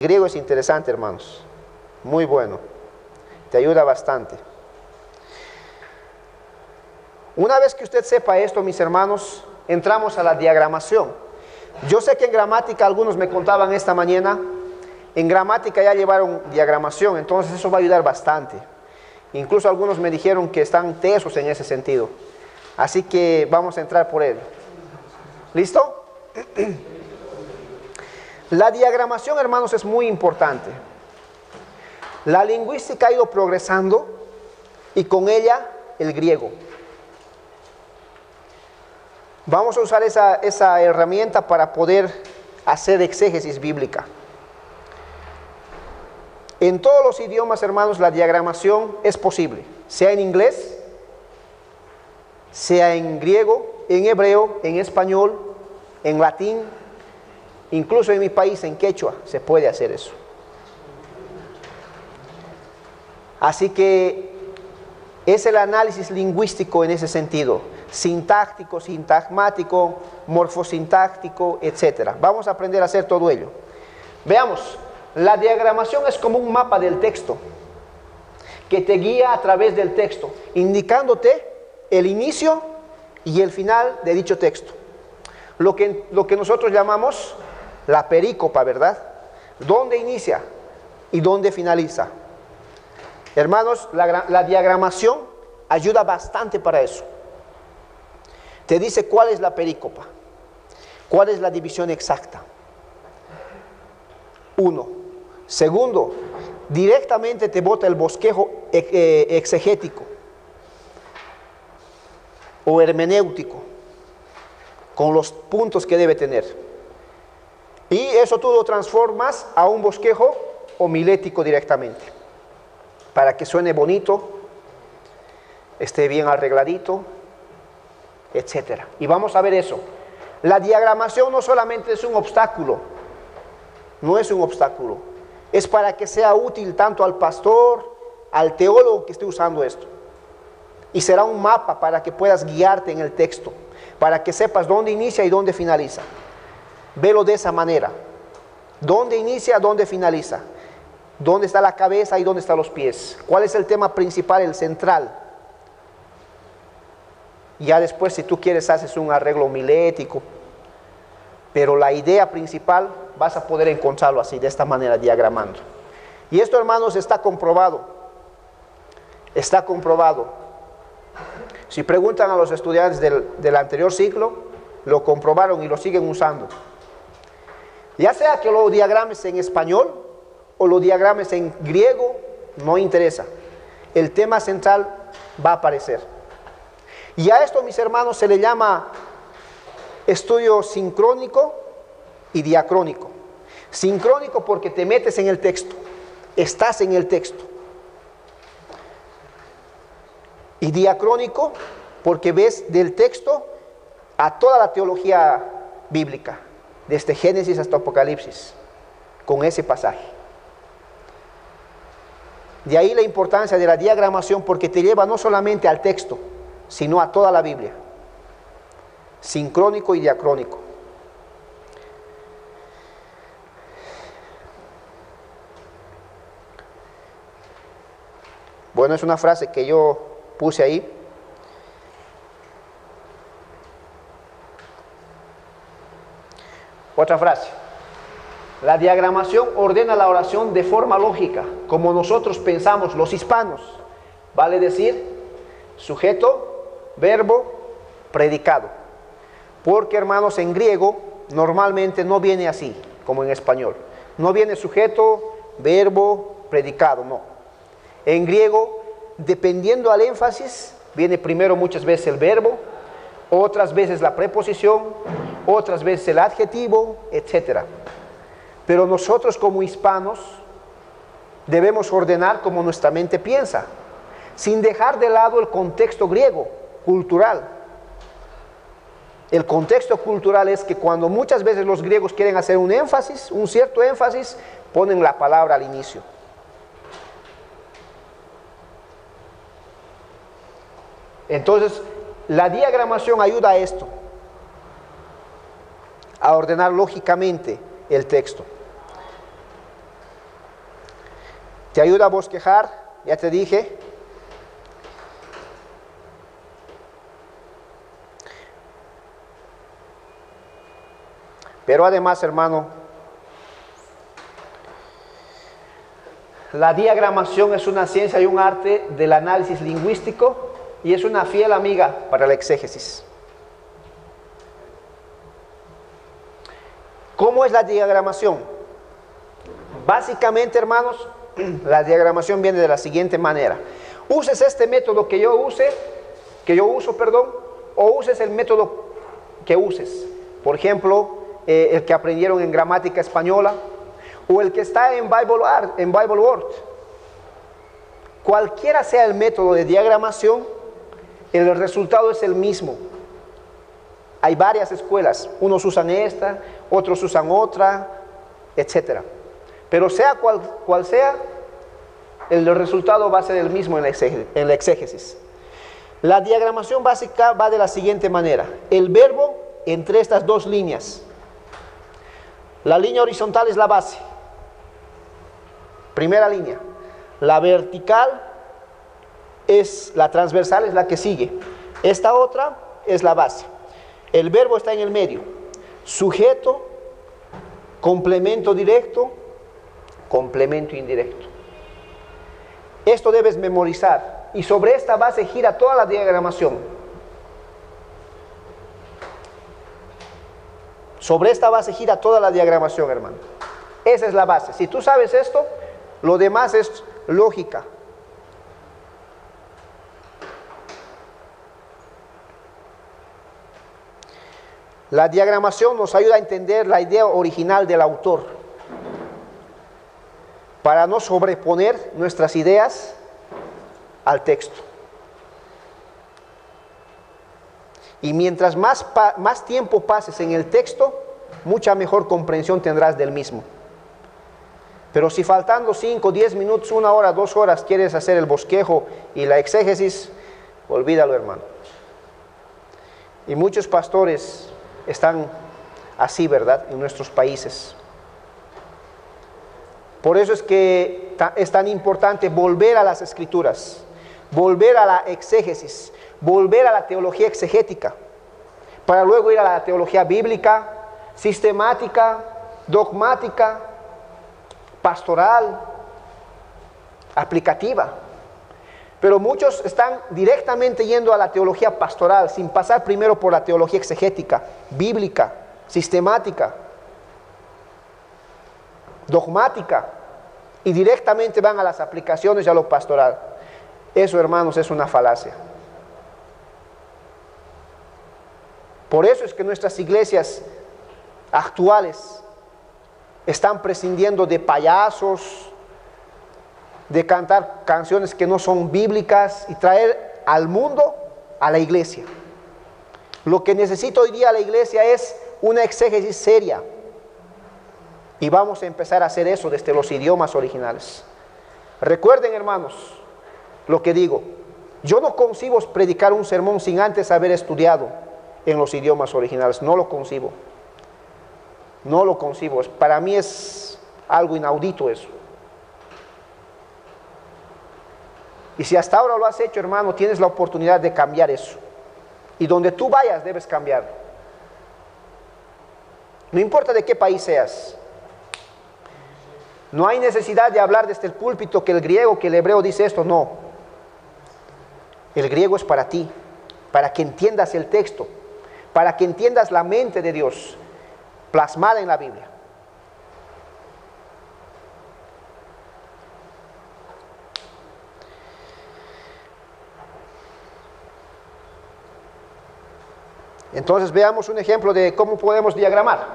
griego es interesante, hermanos. Muy bueno. Te ayuda bastante. Una vez que usted sepa esto, mis hermanos, entramos a la diagramación. Yo sé que en gramática, algunos me contaban esta mañana, en gramática ya llevaron diagramación, entonces eso va a ayudar bastante. Incluso algunos me dijeron que están tesos en ese sentido. Así que vamos a entrar por él. ¿Listo? La diagramación, hermanos, es muy importante. La lingüística ha ido progresando y con ella el griego. Vamos a usar esa herramienta para poder hacer exégesis bíblica. En todos los idiomas, hermanos, la diagramación es posible, sea en inglés, sea en griego, en hebreo, en español, en latín, incluso en mi país, en quechua, se puede hacer eso. Así que es el análisis lingüístico en ese sentido, sintáctico, sintagmático, morfosintáctico, etc. Vamos a aprender a hacer todo ello. Veamos, la diagramación es como un mapa del texto que te guía a través del texto, indicándote el inicio y el final de dicho texto. Lo que nosotros llamamos la perícopa, ¿verdad? ¿Dónde inicia y dónde finaliza? Hermanos, la diagramación ayuda bastante para eso. Te dice cuál es la perícopa, cuál es la división exacta. 1. Segundo, directamente te bota el bosquejo exegético o hermenéutico, con los puntos que debe tener. Y eso tú lo transformas a un bosquejo homilético directamente, para que suene bonito, esté bien arregladito, etc. Y vamos a ver eso. La diagramación no solamente es un obstáculo, no es un obstáculo, es para que sea útil tanto al pastor, al teólogo que esté usando esto. Y será un mapa para que puedas guiarte en el texto, para que sepas dónde inicia y dónde finaliza. Velo de esa manera. ¿Dónde inicia, dónde finaliza? ¿Dónde está la cabeza y dónde están los pies? ¿Cuál es el tema principal, el central? Ya después, si tú quieres, haces un arreglo homilético. Pero la idea principal vas a poder encontrarlo así, de esta manera, diagramando. Y esto, hermanos, está comprobado. Está comprobado. Si preguntan a los estudiantes del anterior ciclo, lo comprobaron y lo siguen usando. Ya sea que lo diagrames en español o lo diagrames en griego, no interesa. El tema central va a aparecer. Y a esto, mis hermanos, se le llama estudio sincrónico y diacrónico. Sincrónico porque te metes en el texto, estás en el texto. Y diacrónico porque ves del texto a toda la teología bíblica, desde Génesis hasta Apocalipsis, con ese pasaje. De ahí la importancia de la diagramación, porque te lleva no solamente al texto, sino a toda la Biblia. Sincrónico y diacrónico. Bueno, es una frase que yo puse ahí. Otra frase. La diagramación ordena la oración de forma lógica, como nosotros pensamos los hispanos. Vale decir, sujeto, verbo, predicado. Porque, hermanos, en griego normalmente no viene así, como en español. No viene sujeto, verbo, predicado, no. En griego, dependiendo al énfasis, viene primero muchas veces el verbo, otras veces la preposición, otras veces el adjetivo, etc. Pero nosotros como hispanos debemos ordenar como nuestra mente piensa, sin dejar de lado el contexto griego, cultural. El contexto cultural es que cuando muchas veces los griegos quieren hacer un énfasis, un cierto énfasis, ponen la palabra al inicio. Entonces, la diagramación ayuda a esto, a ordenar lógicamente el texto. Te ayuda a bosquejar, ya te dije. Pero además, hermano, la diagramación es una ciencia y un arte del análisis lingüístico y es una fiel amiga para la exégesis. ¿Cómo es la diagramación? Básicamente, hermanos, la diagramación viene de la siguiente manera. Uses este método que yo uso, o uses el método que uses. Por ejemplo, el que aprendieron en gramática española, o el que está en Bible Word. Cualquiera sea el método de diagramación, el resultado es el mismo. Hay varias escuelas, unos usan esta, otros usan otra, etc. Pero sea cual sea, el resultado va a ser el mismo en la exégesis. La diagramación básica va de la siguiente manera. El verbo entre estas dos líneas. La línea horizontal es la base. Primera línea. La vertical la transversal es la que sigue. Esta otra es la base. El verbo está en el medio. Sujeto, complemento directo, complemento indirecto. Esto debes memorizar y sobre esta base gira toda la diagramación. Sobre esta base gira toda la diagramación, hermano. Esa es la base. Si tú sabes esto, lo demás es lógica. La diagramación nos ayuda a entender la idea original del autor, para no sobreponer nuestras ideas al texto. Y mientras más tiempo pases en el texto, mucha mejor comprensión tendrás del mismo. Pero si faltando 5, 10 minutos, 1 hora, 2 horas quieres hacer el bosquejo y la exégesis, olvídalo, hermano. Y muchos pastores están así, ¿verdad?, en nuestros países. Por eso es que es tan importante volver a las escrituras, volver a la exégesis, volver a la teología exegética, para luego ir a la teología bíblica, sistemática, dogmática, pastoral, aplicativa. Pero muchos están directamente yendo a la teología pastoral sin pasar primero por la teología exegética, bíblica, sistemática, dogmática, y directamente van a las aplicaciones y a lo pastoral. Eso, hermanos, es una falacia. Por eso es que nuestras iglesias actuales están prescindiendo de payasos, de cantar canciones que no son bíblicas y traer al mundo a la iglesia. Lo que necesita hoy día la iglesia es una exégesis seria. Y vamos a empezar a hacer eso desde los idiomas originales. Recuerden, hermanos, lo que digo. Yo no concibo predicar un sermón sin antes haber estudiado en los idiomas originales. No lo concibo. No lo concibo. Para mí es algo inaudito eso. Y si hasta ahora lo has hecho, hermano, tienes la oportunidad de cambiar eso. Y donde tú vayas debes cambiar. No importa de qué país seas. No hay necesidad de hablar desde el púlpito que el griego, que el hebreo dice esto, no. El griego es para ti, para que entiendas el texto, para que entiendas la mente de Dios plasmada en la Biblia. Entonces veamos un ejemplo de cómo podemos diagramar.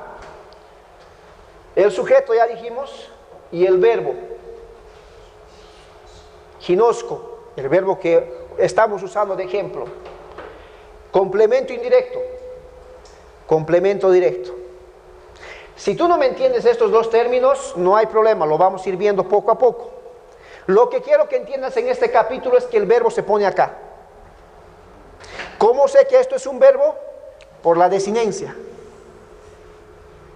El sujeto ya dijimos, y el verbo, ginosco, el verbo que estamos usando de ejemplo. Complemento indirecto, complemento directo. Si tú no me entiendes estos dos términos, no hay problema, lo vamos a ir viendo poco a poco. Lo que quiero que entiendas en este capítulo es que el verbo se pone acá. ¿Cómo sé que esto es un verbo? Por la desinencia.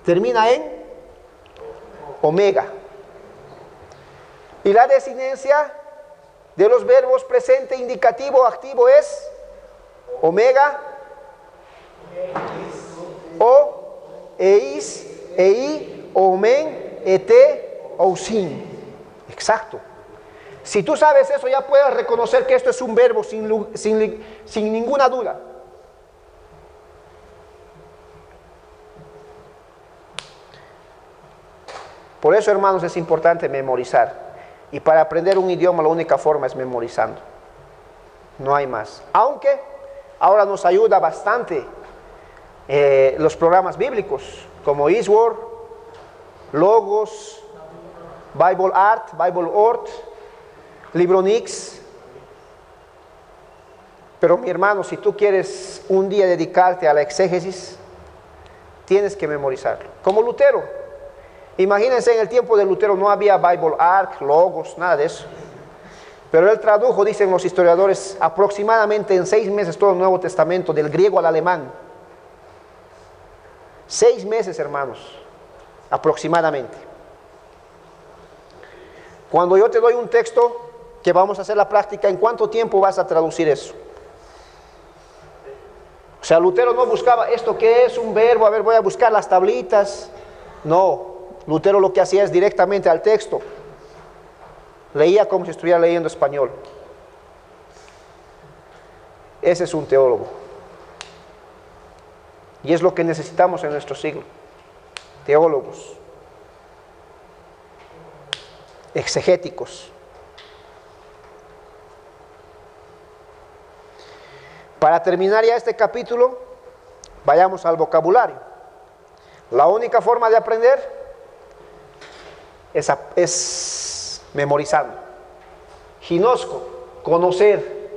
Termina en omega. Y la desinencia de los verbos presente, indicativo, activo es omega, o, eis, ei, omen, ete, ousin. Exacto. Si tú sabes eso, ya puedes reconocer que esto es un verbo sin ninguna duda. Por eso, hermanos, es importante memorizar. Y para aprender un idioma la única forma es memorizando. No hay más. Aunque ahora nos ayuda bastante los programas bíblicos como Eastword, Logos, Bible Art, Bible Ort, Libronix. Pero mi hermano, si tú quieres un día dedicarte a la exégesis, tienes que memorizarlo. Como Lutero. Imagínense, en el tiempo de Lutero no había Bible Art, Logos, nada de eso. Pero él tradujo, dicen los historiadores, aproximadamente en 6 meses todo el Nuevo Testamento, del griego al alemán. 6 meses, hermanos, aproximadamente. Cuando yo te doy un texto que vamos a hacer la práctica, ¿en cuánto tiempo vas a traducir eso? O sea, Lutero no buscaba esto que es un verbo, a ver, voy a buscar las tablitas. No, Lutero lo que hacía es directamente al texto. Leía como si estuviera leyendo español. Ese es un teólogo. Y es lo que necesitamos en nuestro siglo. Teólogos. Exegéticos. Para terminar ya este capítulo, vayamos al vocabulario. La única forma de aprender es memorizando. Ginosco, conocer.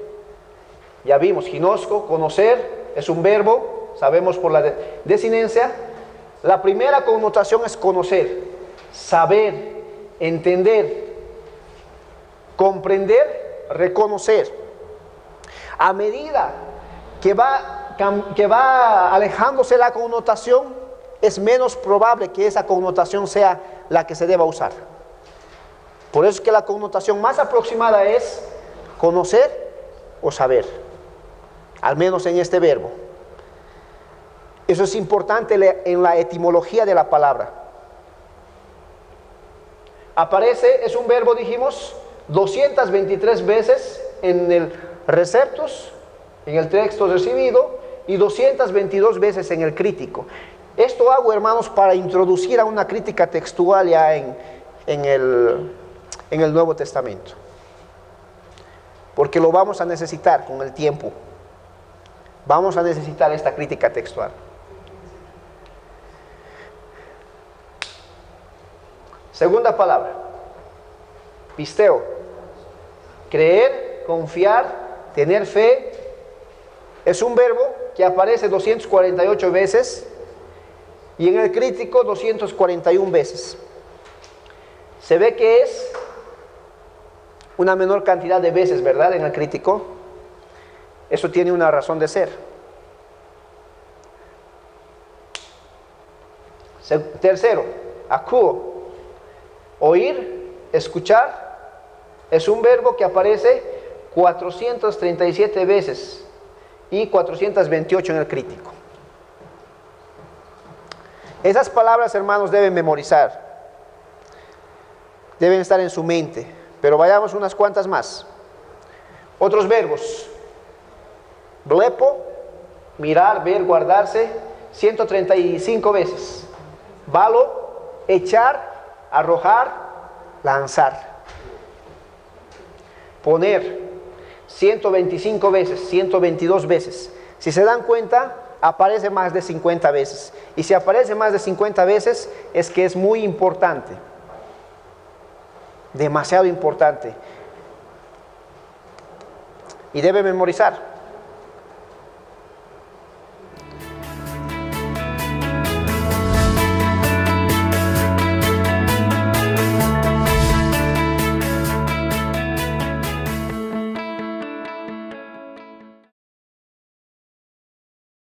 Ya vimos, ginosco, conocer, es un verbo, sabemos por la desinencia. La primera connotación es conocer, saber, entender, comprender, reconocer. A medida que va alejándose la connotación, es menos probable que esa connotación sea la que se deba usar. Por eso es que la connotación más aproximada es conocer o saber, al menos en este verbo. Eso es importante en la etimología de la palabra. Aparece, es un verbo, dijimos, 223 veces en el receptus, en el texto recibido, y 222 veces en el crítico. Esto hago, hermanos, para introducir a una crítica textual ya en el Nuevo Testamento. Porque lo vamos a necesitar con el tiempo. Vamos a necesitar esta crítica textual. Segunda palabra, pisteo. Creer, confiar, tener fe. Es un verbo que aparece 248 veces y en el crítico 241 veces. Se ve que es una menor cantidad de veces, ¿verdad? En el crítico. Eso tiene una razón de ser. Tercero, acuo. Oír, escuchar. Es un verbo que aparece 437 veces y 428 en el crítico. Esas palabras, hermanos, deben memorizar. Deben estar en su mente. Pero vayamos unas cuantas más. Otros verbos. Blepo, mirar, ver, guardarse, 135 veces. Balo, echar, arrojar, lanzar. Poner, 125 veces, 122 veces. Si se dan cuenta, aparece más de 50 veces. Y si aparece más de 50 veces, es que es muy importante. Demasiado importante. Y debe memorizar.